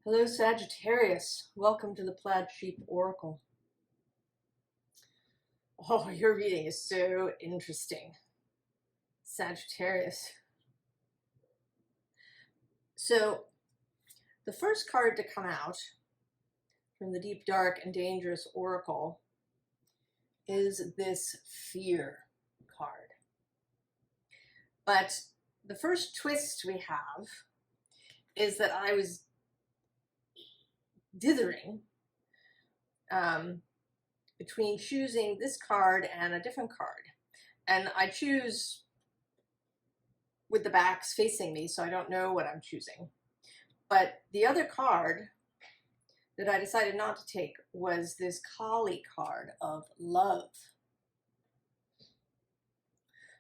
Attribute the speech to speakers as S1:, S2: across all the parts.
S1: Hello, Sagittarius. Welcome to the Plaid Sheep Oracle. Oh, your reading is so interesting, Sagittarius. So, the first card to come out from the Deep, Dark, and Dangerous Oracle is this Fear card. But the first twist we have is that I was dithering between choosing this card and a different card. And I choose with the backs facing me, so I don't know what I'm choosing. But the other card that I decided not to take was this Kali card of love.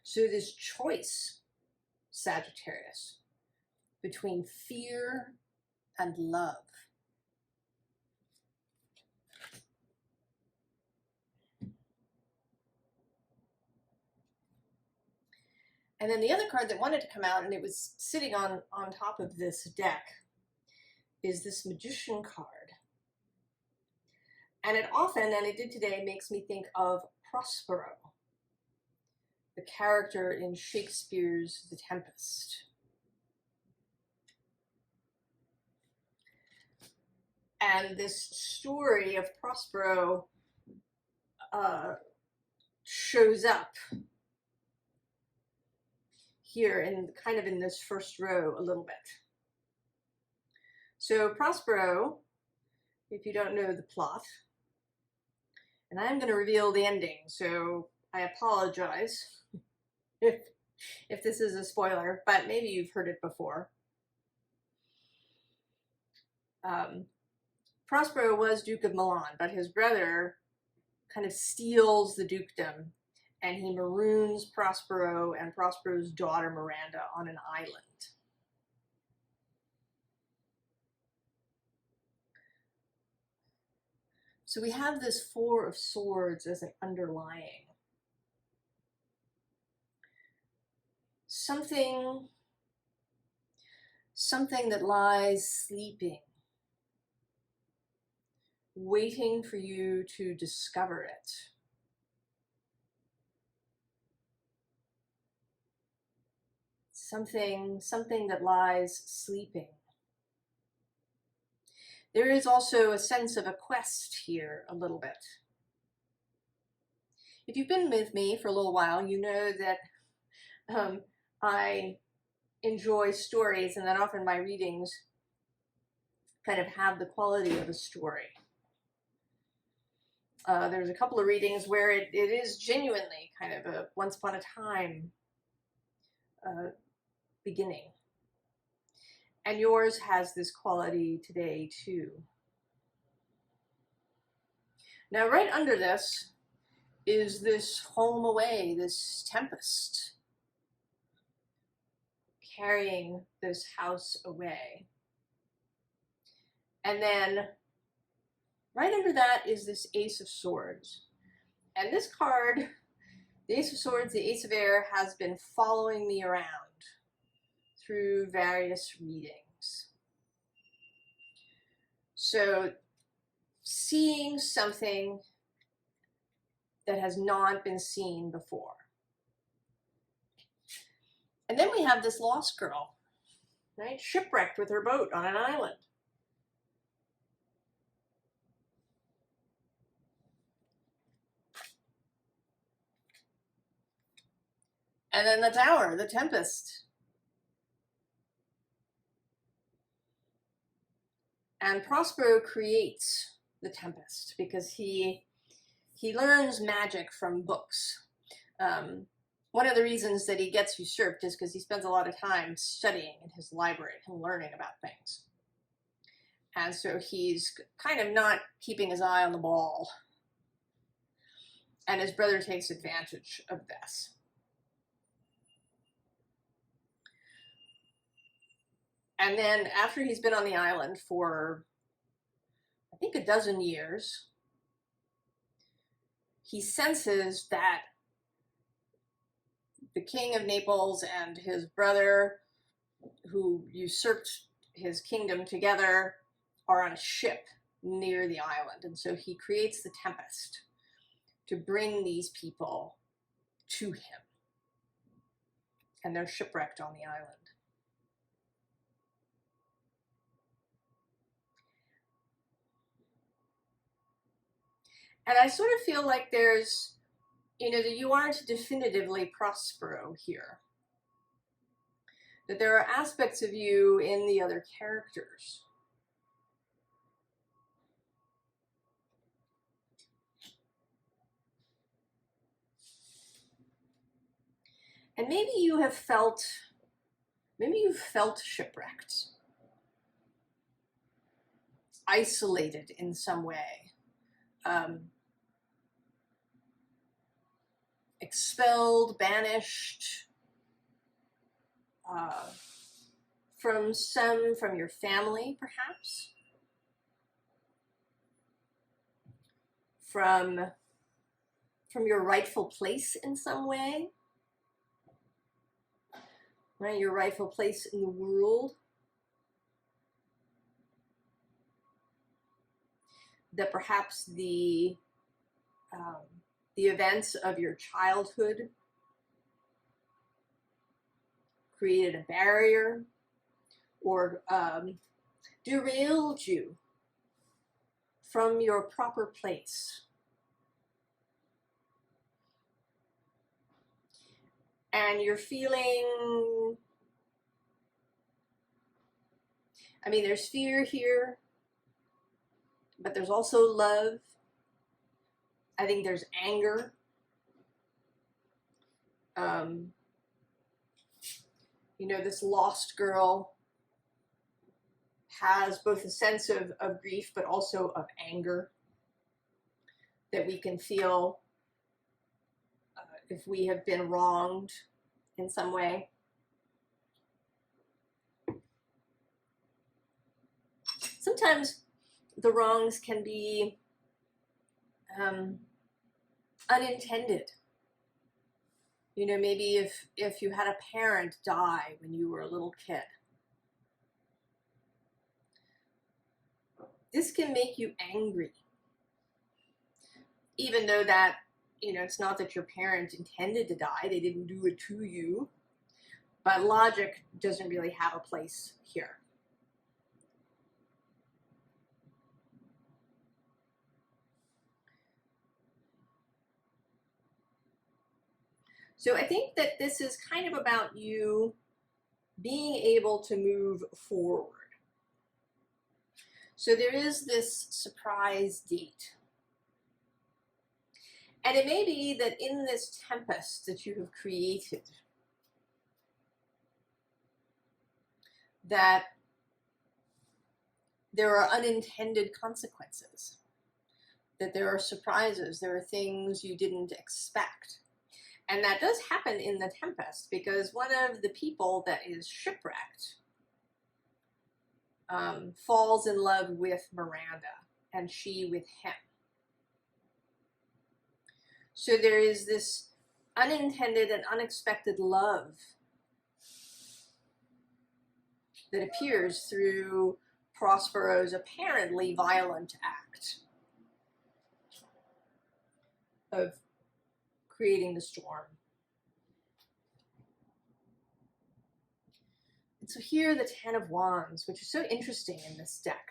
S1: So this choice, Sagittarius, between fear and love. And then the other card that wanted to come out, and it was sitting on top of this deck, is this Magician card. And it often, and it did today, makes me think of Prospero, the character in Shakespeare's The Tempest. And this story of Prospero shows up here in kind of in this first row a little bit. So Prospero, if you don't know the plot, and I'm going to reveal the ending, so I apologize if this is a spoiler, but maybe you've heard it before. Prospero was Duke of Milan, but his brother kind of steals the dukedom, and he maroons Prospero and Prospero's daughter Miranda on an island. So we have this Four of Swords as an underlying. Something that lies sleeping, waiting for you to discover it. Something that lies sleeping. There is also a sense of a quest here a little bit. If you've been with me for a little while, you know that I enjoy stories, and that often my readings kind of have the quality of a story. There's a couple of readings where it is genuinely kind of a once upon a time beginning. And yours has this quality today too. Now right under this is this home away, this tempest, carrying this house away. And then right under that is this Ace of Swords. And this card, the Ace of Swords, the Ace of Air, has been following me around through various readings. So seeing something that has not been seen before. And then we have this lost girl, right? Shipwrecked with her boat on an island. And then the Tower, the Tempest. And Prospero creates the Tempest because he learns magic from books. One of the reasons that he gets usurped is because he spends a lot of time studying in his library and learning about things. And so he's kind of not keeping his eye on the ball. And his brother takes advantage of this. And then after he's been on the island for, I think, a dozen years, he senses that the king of Naples and his brother, who usurped his kingdom together, are on a ship near the island. And so he creates the tempest to bring these people to him. And they're shipwrecked on the island. And I sort of feel like there's, that you aren't definitively Prospero here. That there are aspects of you in the other characters. And maybe you've felt shipwrecked, isolated in some way, expelled, banished from your family, perhaps, from your rightful place in some way. Right, your rightful place in the world. That perhaps the events of your childhood created a barrier or derailed you from your proper place. And you're feeling, there's fear here, but there's also love. I think there's anger. This lost girl has both a sense of grief, but also of anger that we can feel if we have been wronged in some way. Sometimes the wrongs can be unintended. Maybe if you had a parent die when you were a little kid. This can make you angry. Even though that, it's not that your parent intended to die, they didn't do it to you. But logic doesn't really have a place here. So I think that this is kind of about you being able to move forward. So there is this surprise date. And it may be that in this tempest that you have created, that there are unintended consequences, that there are surprises, there are things you didn't expect. And that does happen in the tempest, because one of the people that is shipwrecked falls in love with Miranda, and she with him. So there is this unintended and unexpected love that appears through Prospero's apparently violent act of creating the storm. And so here the Ten of Wands, which is so interesting in this deck.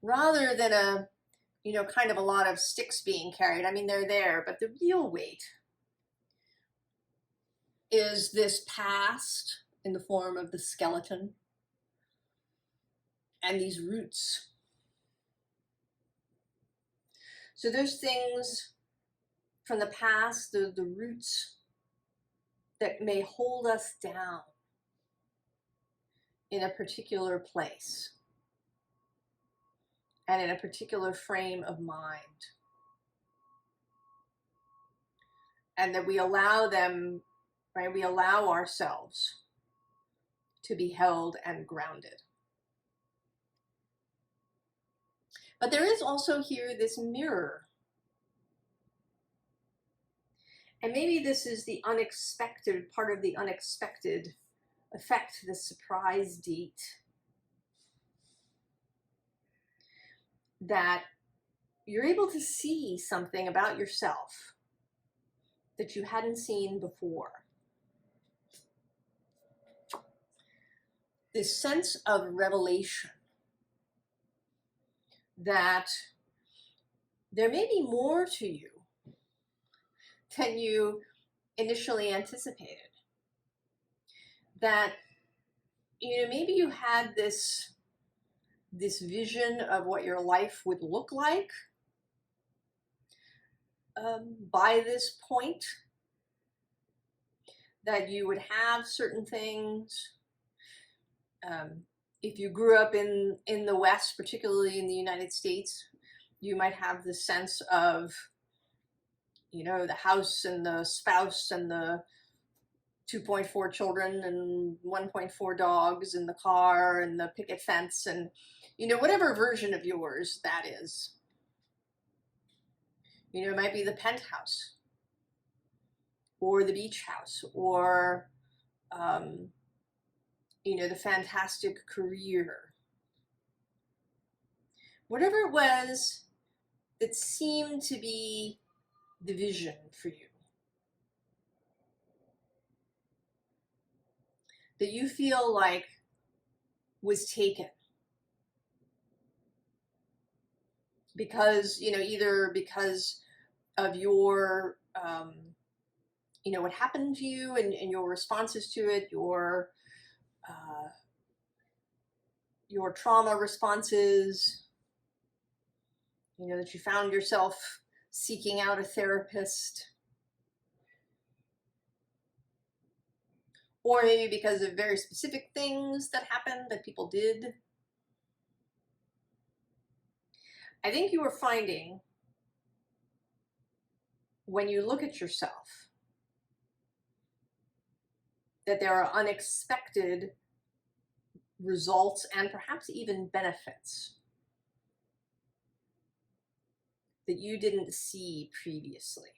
S1: Rather than a, kind of a lot of sticks being carried, they're there, but the real weight is this past in the form of the skeleton and these roots. So there's things from the past, the roots that may hold us down in a particular place and in a particular frame of mind. And that we allow them, right? We allow ourselves to be held and grounded. But there is also here this mirror. And maybe this is the unexpected, part of the unexpected effect, this surprise date, that you're able to see something about yourself that you hadn't seen before. This sense of revelation that there may be more to you than you initially anticipated. That, maybe you had this vision of what your life would look like by this point, that you would have certain things. If you grew up in the West, particularly in the United States, you might have the sense of, the house and the spouse and the 2.4 children and 1.4 dogs and the car and the picket fence and, whatever version of yours that is. It might be the penthouse or the beach house or, the fantastic career. Whatever it was that seemed to be the vision for you, that you feel like was taken because, either because of your, what happened to you and your responses to it, your trauma responses, that you found yourself seeking out a therapist, or maybe because of very specific things that happened that people did. I think you were finding, when you look at yourself, that there are unexpected results and perhaps even benefits that you didn't see previously.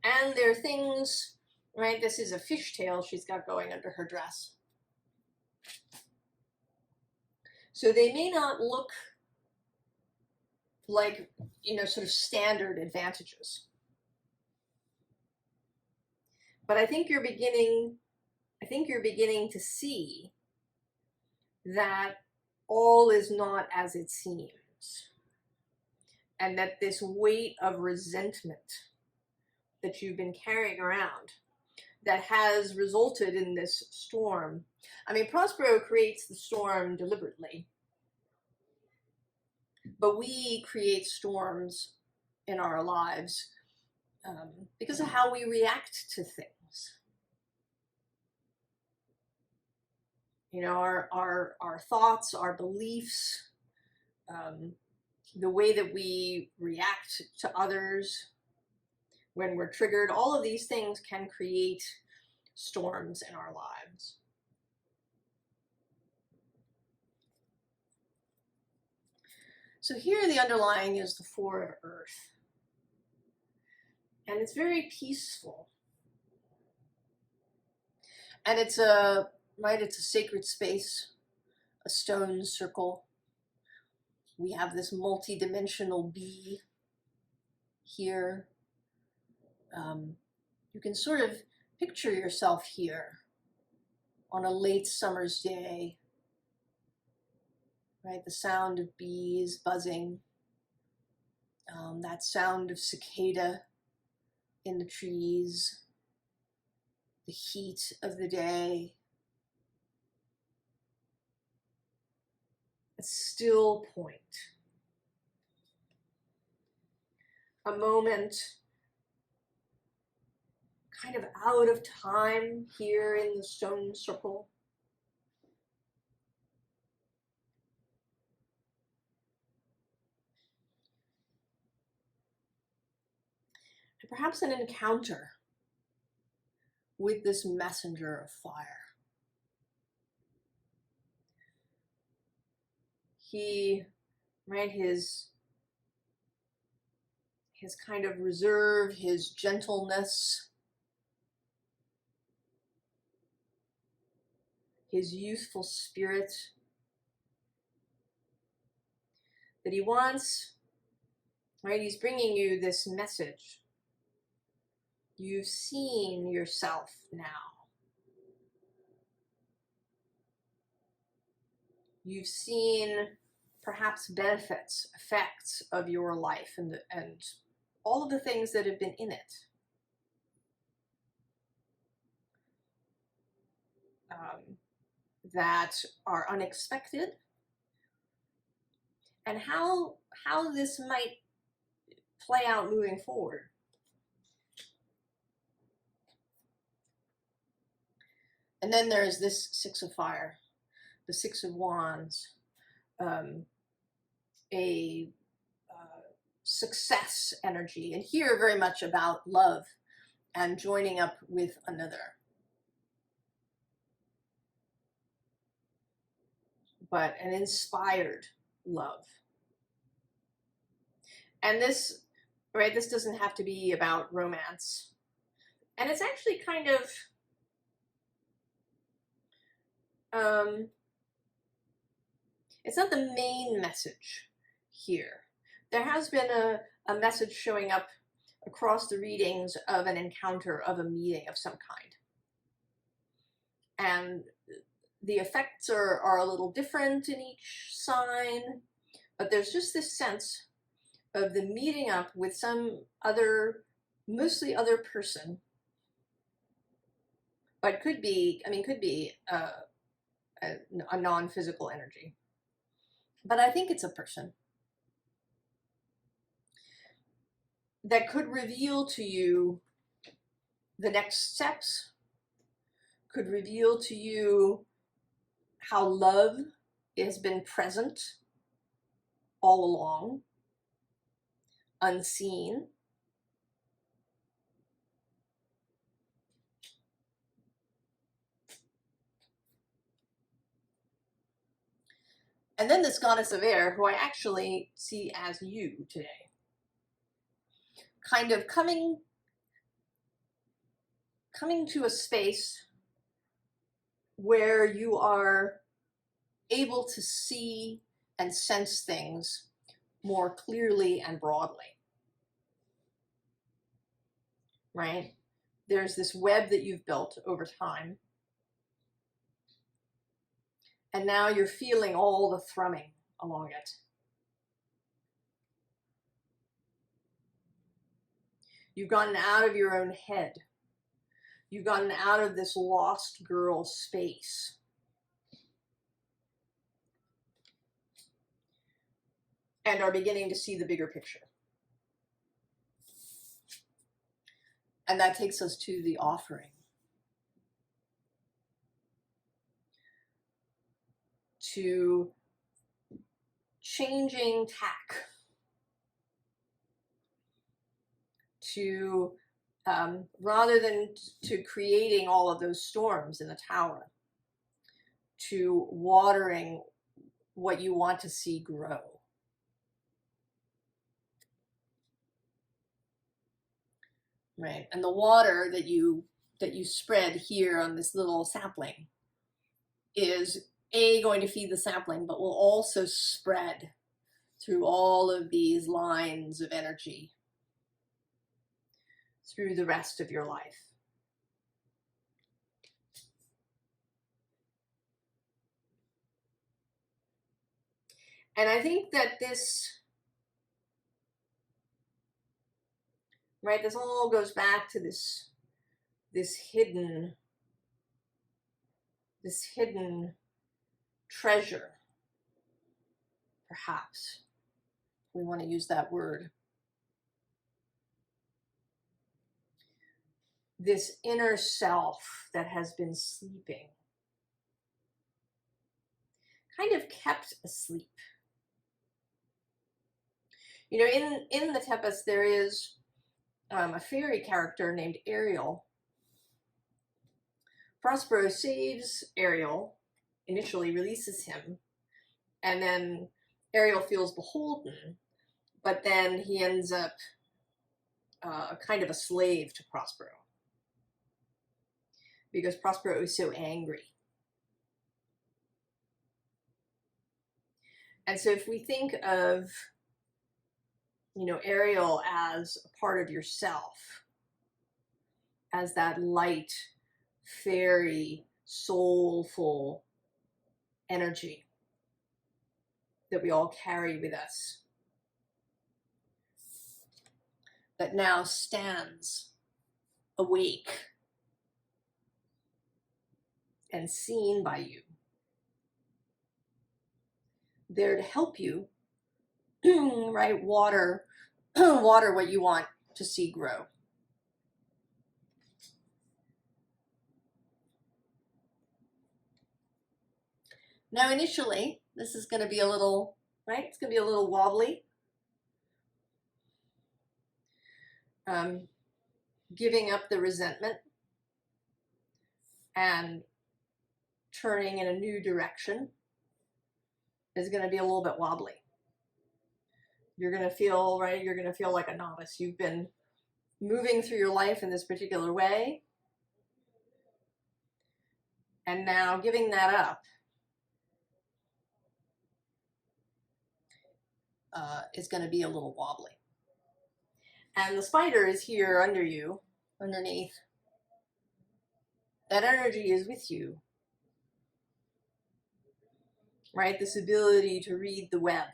S1: And there are things, right? This is a fishtail she's got going under her dress. So they may not look like, sort of standard advantages. But I think you're beginning to see that all is not as it seems. And that this weight of resentment that you've been carrying around that has resulted in this storm. I mean, Prospero creates the storm deliberately, but we create storms in our lives because of how we react to things. Our thoughts, our beliefs, the way that we react to others when we're triggered, all of these things can create storms in our lives. So here the underlying is the Four of Earth. And it's very peaceful. And it's a sacred space, a stone circle. We have this multi-dimensional bee here. You can sort of picture yourself here on a late summer's day, right? The sound of bees buzzing, that sound of cicada in the trees, the heat of the day, a still point, a moment kind of out of time here in the stone circle. And perhaps an encounter with this messenger of fire. He, right, his kind of reserve, his gentleness, his youthful spirit, that he wants, right? He's bringing you this message. You've seen yourself now. You've seen perhaps benefits, effects of your life and all of the things that have been in it. That are unexpected, and how this might play out moving forward. And then there's this Six of Fire, the Six of Wands, a success energy, and here very much about love and joining up with another. But an inspired love. And this, right, this doesn't have to be about romance. And it's actually kind of, it's not the main message here. There has been a message showing up across the readings of an encounter, of a meeting of some kind. And the effects are a little different in each sign, but there's just this sense of the meeting up with some other, mostly other person, but could be a non-physical energy. But I think it's a person that could reveal to you the next steps, could reveal to you how love has been present all along, unseen. And then this goddess of air, who I actually see as you today, kind of coming to a space where you are able to see and sense things more clearly and broadly, right? There's this web that you've built over time, and now you're feeling all the thrumming along it. You've gotten out of your own head. You've gotten out of this lost girl space. And are beginning to see the bigger picture. And that takes us to the offering. To changing tack. To, rather than to creating all of those storms in the tower, to watering what you want to see grow. Right, and the water that you spread here on this little sapling is going to feed the sapling, but will also spread through all of these lines of energy through the rest of your life. And I think that this, right, this all goes back to this hidden treasure, perhaps, if we want to use that word. This inner self that has been sleeping, kind of kept asleep. You know, in the Tempest, there is a fairy character named Ariel. Prospero saves Ariel, initially releases him, and then Ariel feels beholden, but then he ends up kind of a slave to Prospero, because Prospero is so angry. And so if we think of, you know, Ariel as a part of yourself, as that light, fairy, soulful energy that we all carry with us, that now stands awake and seen by you, there to help you, right, water what you want to see grow. Now, initially, this is going to be a little, right? It's going to be a little wobbly. Giving up the resentment and turning in a new direction is going to be a little bit wobbly. You're going to feel, right? You're going to feel like a novice. You've been moving through your life in this particular way. And now giving that up is going to be a little wobbly. And the spider is here under you, underneath. That energy is with you, right? This ability to read the web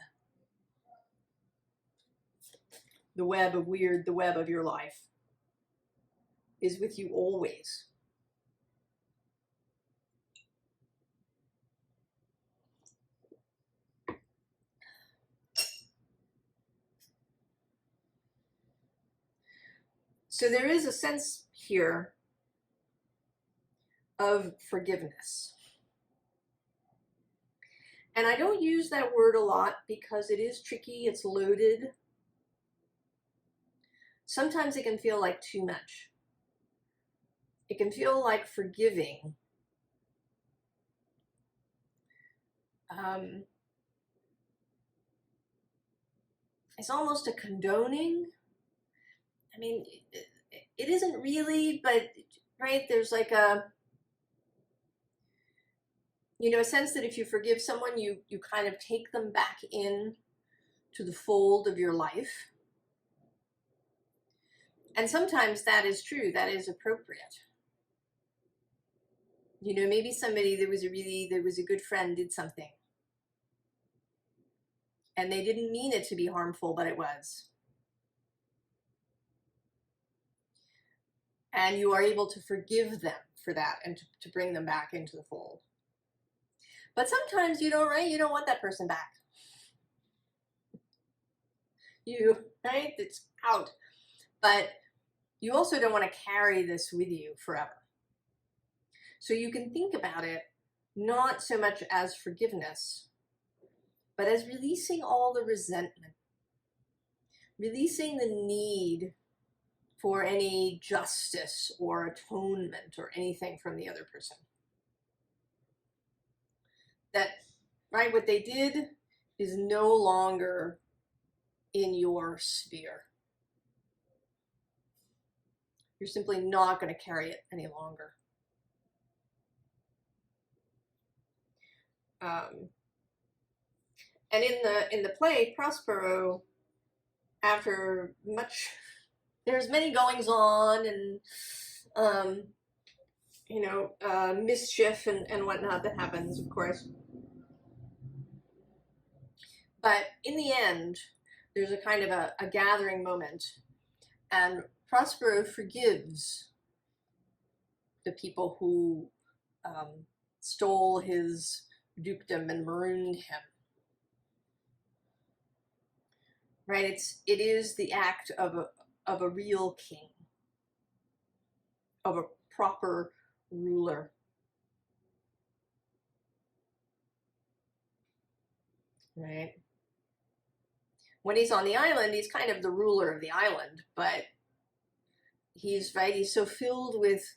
S1: of weird, the web of your life is with you always. So there is a sense here of forgiveness. And I don't use that word a lot because it is tricky, it's loaded. Sometimes it can feel like too much. It can feel like forgiving. It's almost a condoning. I mean, it isn't really, but right, there's like a, you know, a sense that if you forgive someone, you kind of take them back in to the fold of your life. And sometimes that is true, that is appropriate. You know, maybe somebody that was a good friend did something. And they didn't mean it to be harmful, but it was. And you are able to forgive them for that and to bring them back into the fold. But sometimes you don't, right? You don't want that person back. Right? It's out. But you also don't want to carry this with you forever. So you can think about it not so much as forgiveness, but as releasing all the resentment, releasing the need for any justice or atonement or anything from the other person. That, right, what they did is no longer in your sphere. You're simply not going to carry it any longer. And in the play, Prospero, after much, there's many goings on and you know, mischief and whatnot that happens, of course. But in the end, there's a kind of a gathering moment, and Prospero forgives the people who stole his dukedom and marooned him. Right? It is the act of a real king, of a proper ruler. Right? When he's on the island, he's kind of the ruler of the island, but he's so filled with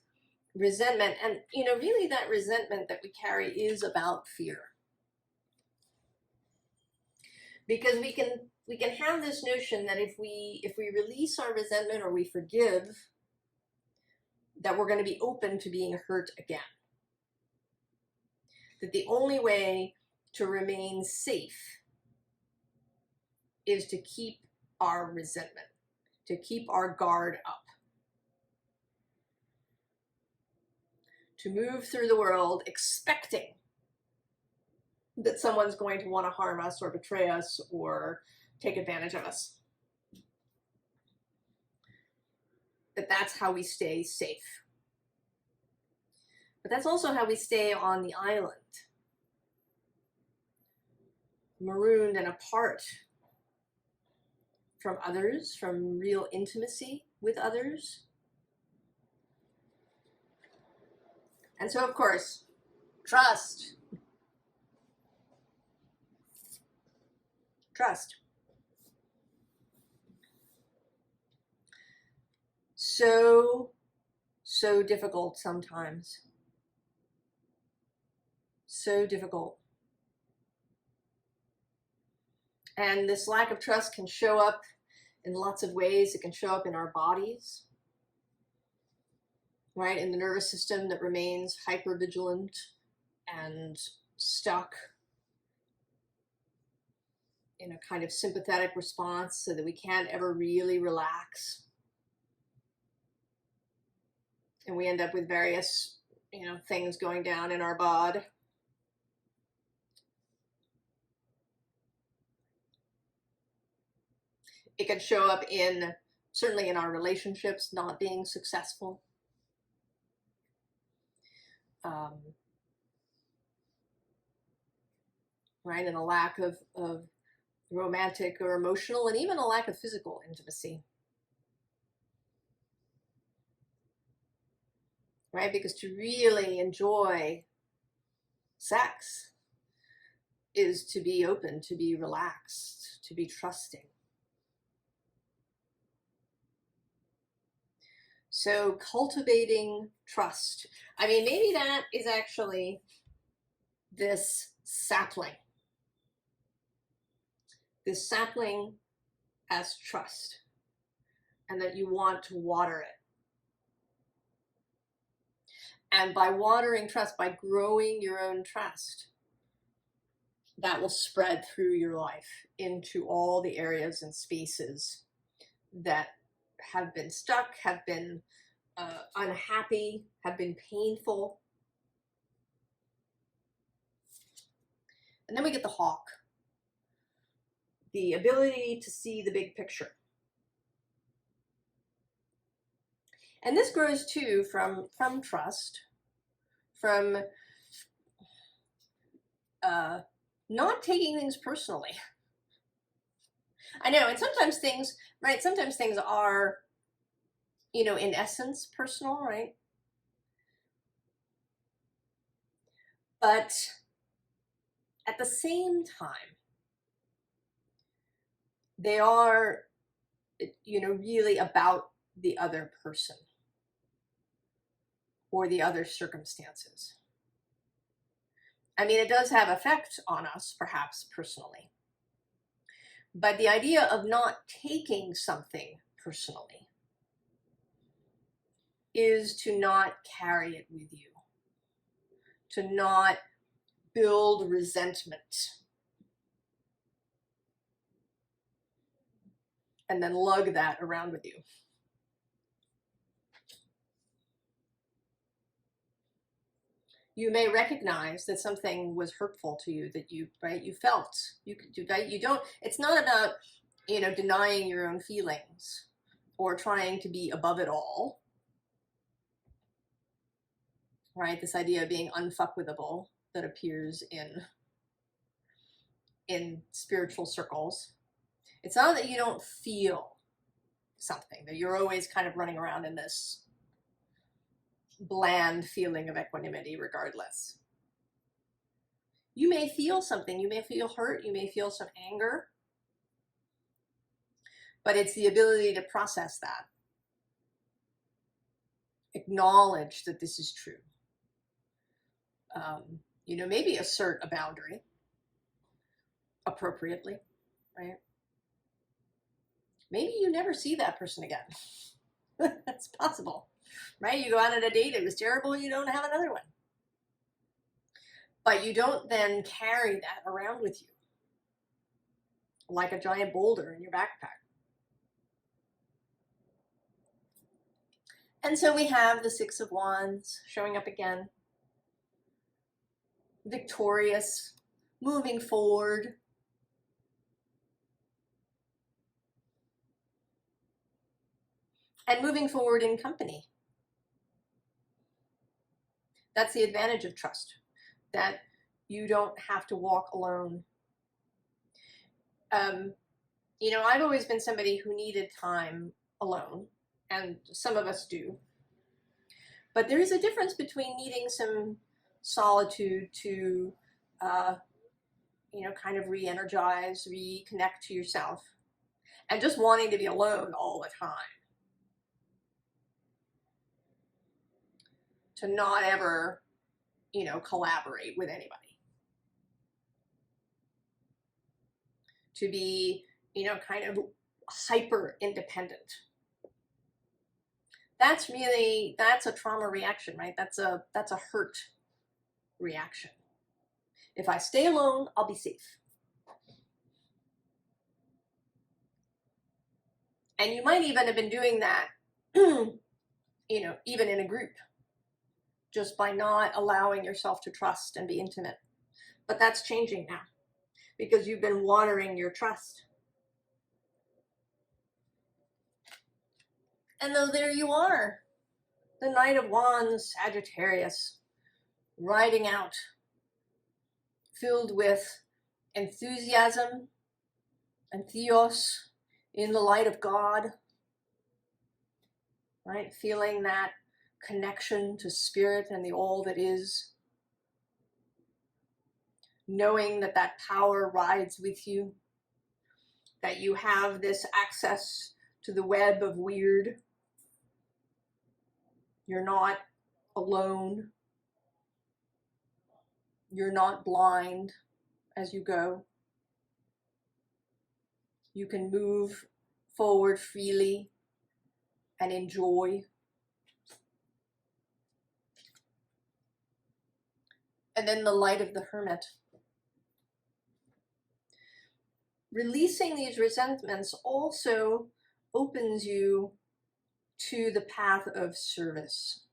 S1: resentment. And, you know, really that resentment that we carry is about fear. Because we can have this notion that if we release our resentment or we forgive, that we're going to be open to being hurt again. That the only way to remain safe is to keep our resentment, to keep our guard up, to move through the world expecting that someone's going to want to harm us or betray us or take advantage of us. That's how we stay safe. But that's also how we stay on the island, marooned and apart from others, from real intimacy with others. And so, of course, trust. Trust. So difficult sometimes. So difficult. And this lack of trust can show up in lots of ways. It can show up in our bodies, right? In the nervous system that remains hypervigilant and stuck in a kind of sympathetic response so that we can't ever really relax. And we end up with various, things going down in our bod. It can show up certainly in our relationships, not being successful. Right? And a lack of romantic or emotional, and even a lack of physical intimacy. Right? Because to really enjoy sex is to be open, to be relaxed, to be trusting. So cultivating trust. I mean, maybe that is actually this sapling. This sapling as trust, and that you want to water it. And by watering trust, by growing your own trust, that will spread through your life into all the areas and spaces that have been stuck, have been unhappy, have been painful. And then we get the hawk, the ability to see the big picture. And this grows too from trust, from not taking things personally. I know, and sometimes things, right? Sometimes things are, in essence personal, right? But at the same time, they are, really about the other person or the other circumstances. I mean, it does have effect on us, perhaps personally. But the idea of not taking something personally is to not carry it with you, to not build resentment and then lug that around with you. You may recognize that something was hurtful to you, that you felt. It's not about, denying your own feelings or trying to be above it all. Right? This idea of being unfuckwithable that appears in spiritual circles. It's not that you don't feel something, that you're always kind of running around in this bland feeling of equanimity regardless. You may feel something, you may feel hurt, you may feel some anger, but it's the ability to process that. Acknowledge that this is true. Maybe assert a boundary appropriately, right? Maybe you never see that person again. That's possible, right? You go out on a date, it was terrible, you don't have another one. But you don't then carry that around with you. like a giant boulder in your backpack. And so we have the Six of Wands showing up again. Victorious, moving forward. And moving forward in company. That's the advantage of trust, that you don't have to walk alone. You know, I've always been somebody who needed time alone, and some of us do. But there is a difference between needing some solitude to, you know, kind of re-energize, reconnect to yourself, and just wanting to be alone all the time. To not ever, you know, collaborate with anybody. To be, you know, kind of hyper independent. That's a trauma reaction, right? That's a hurt reaction. If I stay alone, I'll be safe. And you might even have been doing that, you know, even in a group, just by not allowing yourself to trust and be intimate. But that's changing now, because you've been watering your trust. And though there you are, the Knight of Wands, Sagittarius, riding out, filled with enthusiasm and theos, in the light of God, right? Feeling that connection to spirit and the all that is. Knowing that that power rides with you, that you have this access to the web of weird. You're not alone. You're not blind as you go. You can move forward freely and enjoy. And then the light of the Hermit. Releasing these resentments also opens you to the path of service.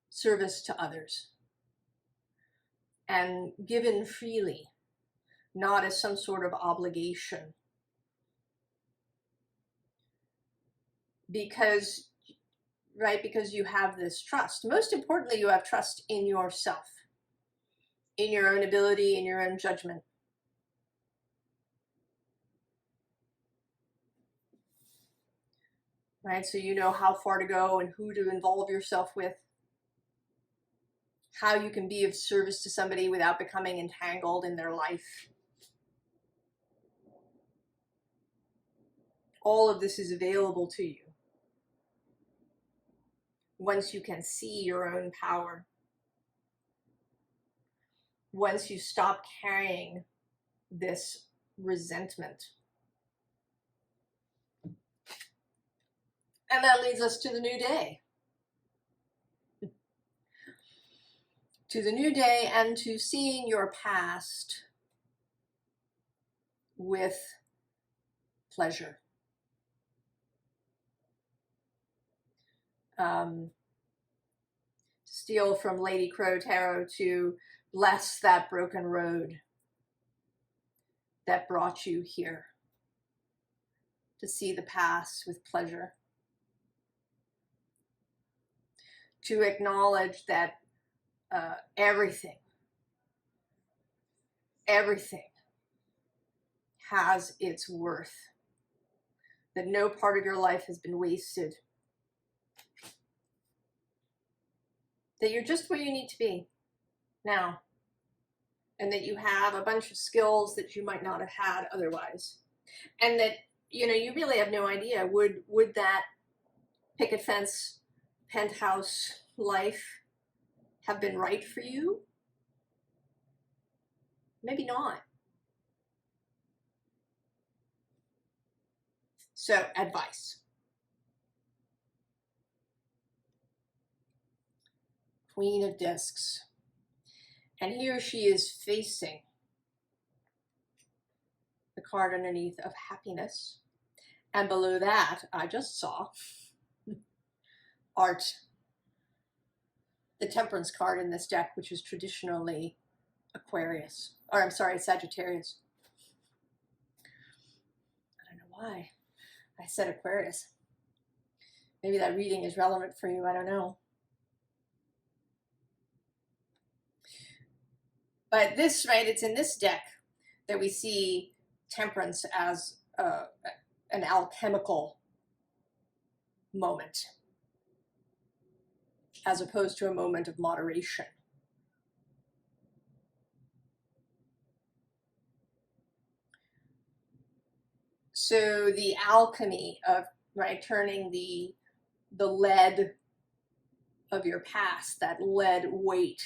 S1: Service to others. And given freely, not as some sort of obligation. Because, right, because you have this trust. Most importantly, you have trust in yourself, in your own ability, in your own judgment. Right, so you know how far to go and who to involve yourself with. How you can be of service to somebody without becoming entangled in their life. All of this is available to you once you can see your own power. Once you stop carrying this resentment. And that leads us to the new day. To the new day and to seeing your past with pleasure. Steal from Lady Crow Tarot to bless that broken road that brought you here. To see the past with pleasure. To acknowledge that everything has its worth. That no part of your life has been wasted. That you're just where you need to be now. And that you have a bunch of skills that you might not have had otherwise. And that, you know, you really have no idea, would that picket fence, penthouse life have been right for you? Maybe not. So, advice. Queen of Discs. And here she is facing the card underneath of happiness. And below that, I just saw art, the Temperance card in this deck, which is traditionally Aquarius, or I'm sorry, Sagittarius. I don't know why I said Aquarius. Maybe that reading is relevant for you, I don't know. But this, right, it's in this deck that we see Temperance as an alchemical moment, as opposed to a moment of moderation. So the alchemy of, right, turning the lead of your past, that lead weight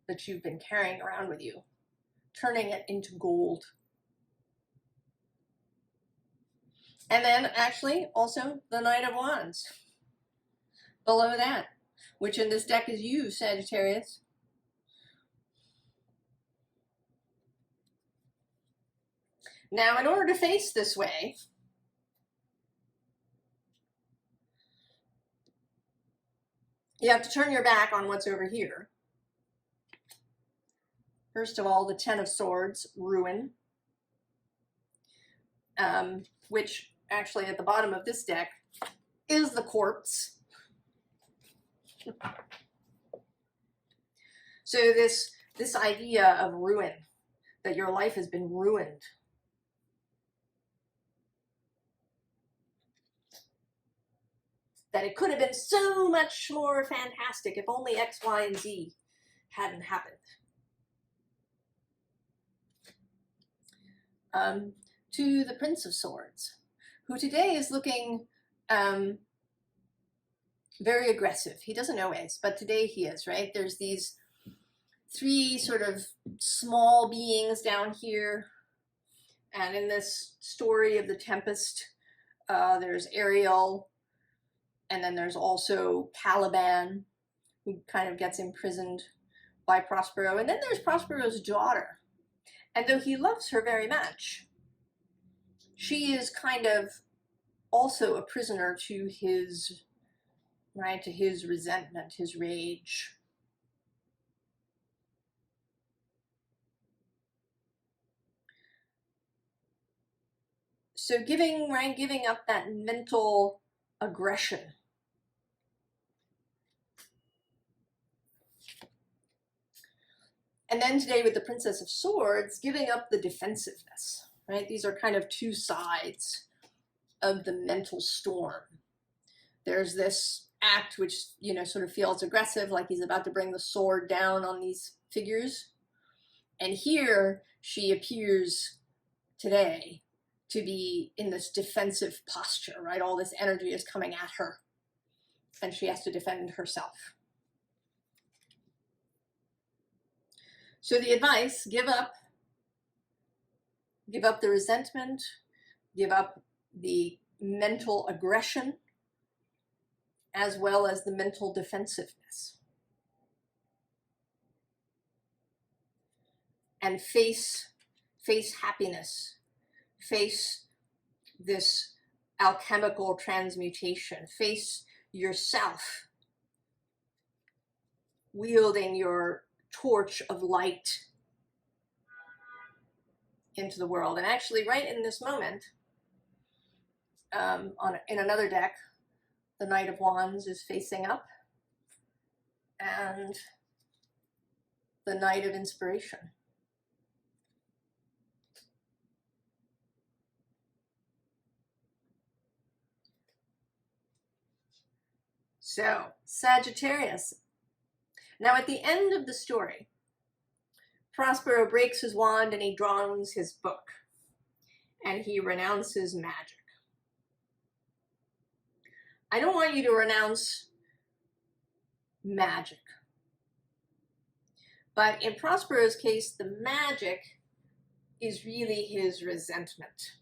S1: that you've been carrying around with you, turning it into gold. And then actually also the Knight of Wands below that, which in this deck is you, Sagittarius. Now, in order to face this way, you have to turn your back on what's over here. First of all, the Ten of Swords, ruin, which actually at the bottom of this deck is the corpse. So this idea of ruin, that your life has been ruined. That it could have been so much more fantastic if only X, Y, and Z hadn't happened. To the Prince of Swords, who today is looking very aggressive. He doesn't always, but today he is, right? There's these three sort of small beings down here. And in this story of the Tempest, there's Ariel, and then there's also Caliban, who kind of gets imprisoned by Prospero. And then there's Prospero's daughter. And though he loves her very much, she is kind of also a prisoner to his, right, to his resentment, his rage. So giving up that mental aggression. And then today with the Princess of Swords, giving up the defensiveness, right? These are kind of two sides of the mental storm. There's this act which, you know, sort of feels aggressive, like he's about to bring the sword down on these figures. And here she appears today to be in this defensive posture, right? All this energy is coming at her and she has to defend herself. So the advice, give up the resentment, give up the mental aggression, as well as the mental defensiveness. And face happiness, face this alchemical transmutation, face yourself wielding your torch of light into the world. And actually right in this moment, in another deck, the Knight of Wands is facing up, and the Knight of Inspiration. So, Sagittarius. Now at the end of the story, Prospero breaks his wand and he draws his book, and he renounces magic. I don't want you to renounce magic. But in Prospero's case, the magic is really his resentment.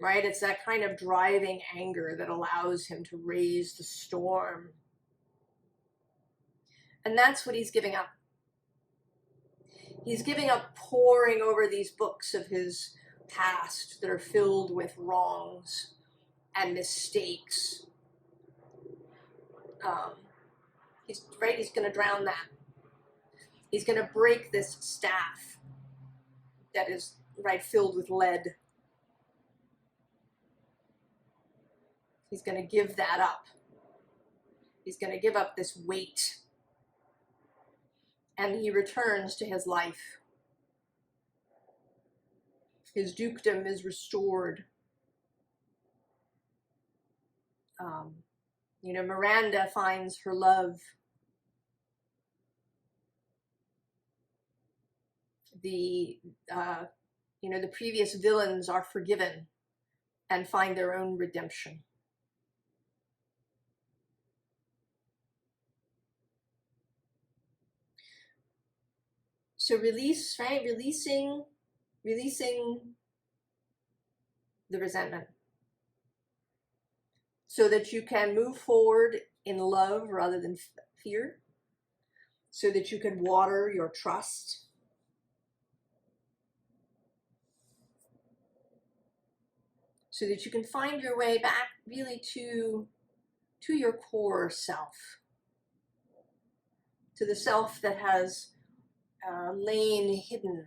S1: Right? It's that kind of driving anger that allows him to raise the storm. And that's what he's giving up. He's giving up poring over these books of his past that are filled with wrongs and mistakes. He's going to drown that. He's going to break this staff that is filled with lead. He's going to give that up. He's going to give up this weight. And he returns to his life. His dukedom is restored. Miranda finds her love. The previous villains are forgiven and find their own redemption. So releasing the resentment so that you can move forward in love rather than fear, so that you can water your trust. So that you can find your way back really to your core self, to the self that has lain hidden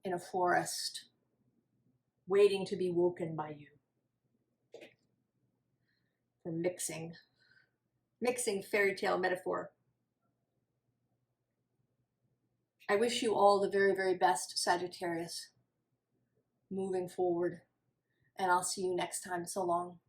S1: in a forest, waiting to be woken by you. For mixing fairy tale metaphor. I wish you all the very, very best, Sagittarius, moving forward. And I'll see you next time. So long.